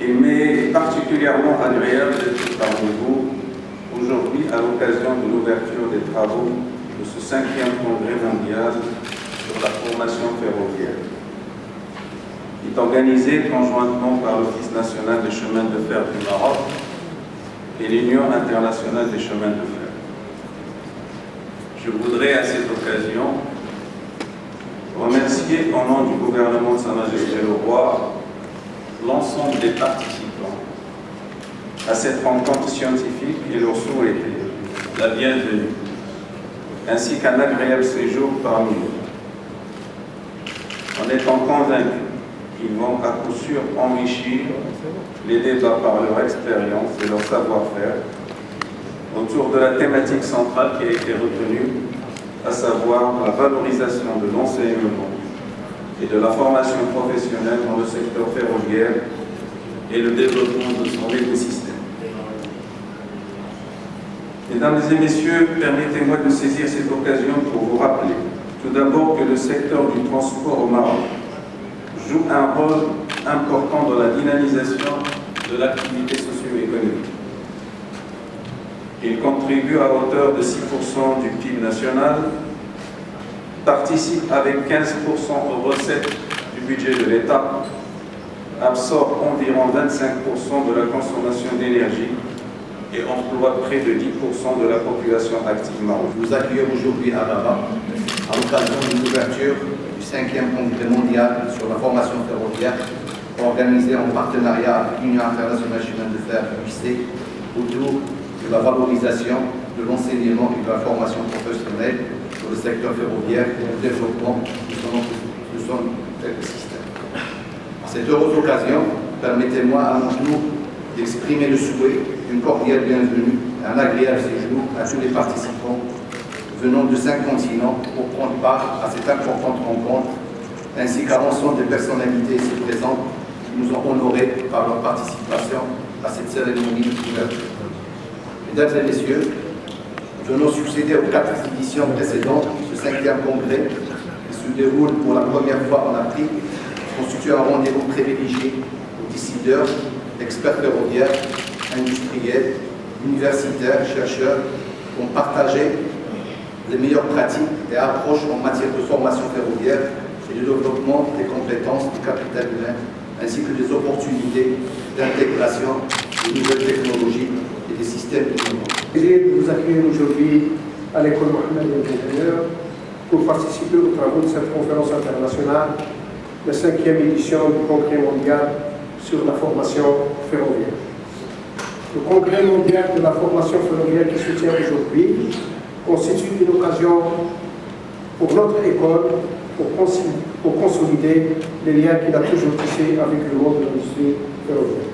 Il m'est particulièrement agréable d'être parmi vous aujourd'hui à l'occasion de l'ouverture des travaux de ce 5e congrès mondial sur la formation ferroviaire, qui est organisé conjointement par l'Office national des chemins de fer du Maroc et l'Union internationale des chemins de fer. Je voudrais à cette occasion remercier au nom du gouvernement de Sa Majesté le Roi l'ensemble des participants à cette rencontre scientifique et leur souhaiter la bienvenue, ainsi qu'un agréable séjour parmi nous, en étant convaincus qu'ils vont à coup sûr enrichir les débats par leur expérience et leur savoir-faire autour de la thématique centrale qui a été retenue, à savoir la valorisation de l'enseignement et de la formation professionnelle dans le secteur ferroviaire et le développement de son écosystème. Mesdames et messieurs, permettez-moi de saisir cette occasion pour vous rappeler tout d'abord que le secteur du transport au Maroc joue un rôle important dans la dynamisation de l'activité socio-économique. Il contribue à hauteur de 6% du PIB national, participe avec 15% aux recettes du budget de l'État, absorbe environ 25% de la consommation d'énergie et emploie près de 10% de la population active marocaine. Nous accueillons aujourd'hui à Rabat, à l'occasion de l'ouverture du 5e congrès mondial sur la formation ferroviaire, organisé en partenariat avec l'Union internationale des chemins de fer (UIC) autour de la valorisation de l'enseignement et de la formation professionnelle sur le secteur ferroviaire et le développement de son écosystème. À cette heureuse occasion, permettez-moi à mon tour d'exprimer le souhait d'une cordiale bienvenue et un agréable séjour à tous les participants venant de 5 continents pour prendre part à cette importante rencontre, ainsi qu'à l'ensemble des personnalités ici présentes qui nous ont honorés par leur participation à cette cérémonie d'ouverture. Mesdames et messieurs, nous venons succéder aux 4 éditions précédentes de ce 5e congrès qui se déroule pour la première fois en Afrique, constitue un rendez-vous privilégié aux décideurs, experts ferroviaires, industriels, universitaires, chercheurs qui ont partagé les meilleures pratiques et approches en matière de formation ferroviaire et de développement des compétences du capital humain, ainsi que des opportunités d'intégration de nouvelles technologies et des systèmes innovants. J'ai de vous accueillir aujourd'hui à l'école Mohamed d'ingénieurs pour participer aux travaux de cette conférence internationale, la 5e édition du Congrès mondial sur la formation ferroviaire. Le Congrès mondial de la formation ferroviaire qui se tient aujourd'hui constitue une occasion pour notre école pour consolider les liens qu'il a toujours tissés avec le monde de l'industrie ferroviaire.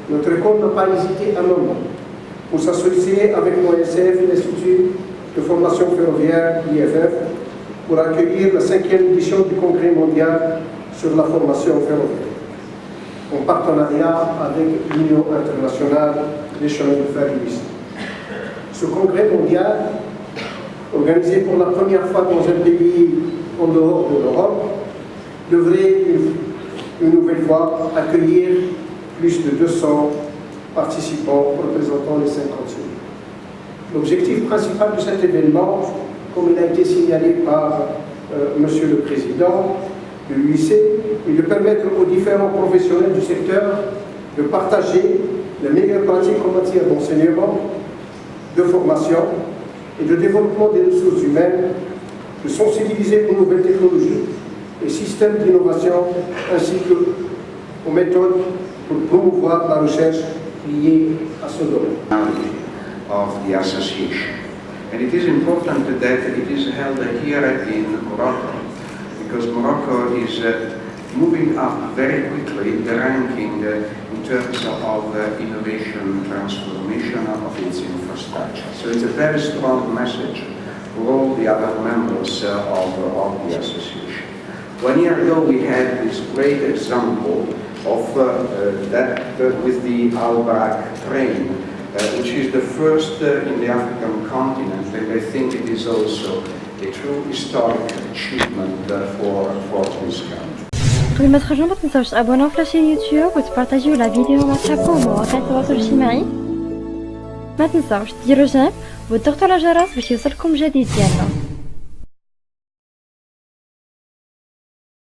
Notre école n'a pas hésité un moment pour s'associer avec l'ONCF, l'Institut de formation ferroviaire, l'IFF, pour accueillir la 5e édition du Congrès mondial sur la formation ferroviaire, en partenariat avec l'Union internationale des chemins de fer (UIC). Ce congrès mondial, organisé pour la première fois dans un pays en dehors de l'Europe, devrait une nouvelle fois accueillir plus de 200 participants représentant les 5 continents. L'objectif principal de cet événement, comme il a été signalé par Monsieur le Président de l'UIC, est de permettre aux différents professionnels du secteur de partager les meilleures pratiques en matière d'enseignement, de formation et de développement des ressources humaines, de sensibiliser aux nouvelles technologies et systèmes d'innovation, ainsi qu'aux méthodes pour promouvoir la recherche liée à ce domaine. Of the association. And it is important that it is held here in Morocco, because Morocco is moving up very quickly in the ranking in terms of innovation transformation of its infrastructure. So it's a very strong message for all the other members of the association. 1 year ago we had this great example of that with the Al-Barak train, which is the first in the African continent, and I think it is also a true historic achievement for Tunisia. قبل ما تخرجوا ما تنساوش تابوناو في لاشين يوتيوب وتبارطاجيو لا فيديو مع صحابكم ومواقع التواصل الاجتماعي. ما تنساوش ديروا جيم وتضغطوا على الجرس باش يوصلكم جديد ديالنا.